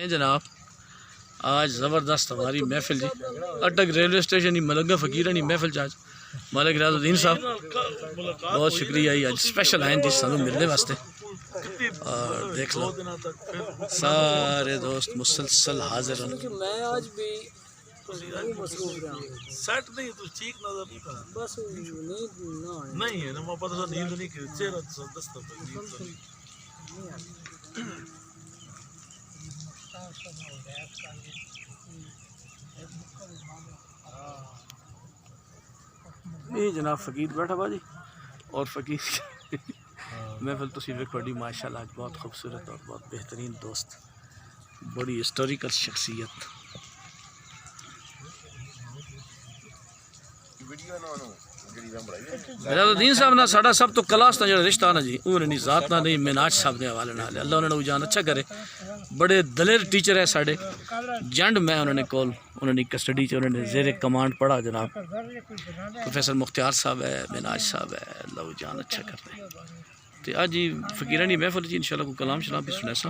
جناب آج زبردست ہماری محفل جی اٹک ریلوے اسٹیشن ملنگا فقیرانی محفل آج ملک ریاض الدین صاحب بہت شکریہ جی اج اسپیشل آئیں جی سانو ملنے واسطے اور دیکھ لو سارے دوست مسلسل حاضر ہیں میں آج بھی سیٹ نہیں تو ٹھیک نظر نہیں پڑا بس نہیں ہے نا میں پتہ نیند نہیں کی چہرہ دست یہ جناب فقیر بیٹھا با جی اور فقیر محفل تسی ویکھو جی ماشاءاللہ آج بہت خوبصورت اور بہت بہترین دوست بڑی ہسٹوریکل شخصیت ریاض الدین صاحب نہ ساڈا سب تو کلاس کا جڑا رشتہ نا جی انہوں نے ذات نہ نہیں مناج صاحب دے حوالے نال اللہ انہوں نے جان اچھا کرے بڑے دلیر ٹیچر ہے ساڈے جنڈ میں انہوں نے کول انہوں نے کسٹڈی چ انہوں نے زیر کمانڈ پڑھا جناب پروفیسر مختار صاحب ہے مناج صاحب ہے اللہ جان اچھا کرے تے اج فقیرانی محفل جی انشاءاللہ کو کلام شلام بھی سنے سا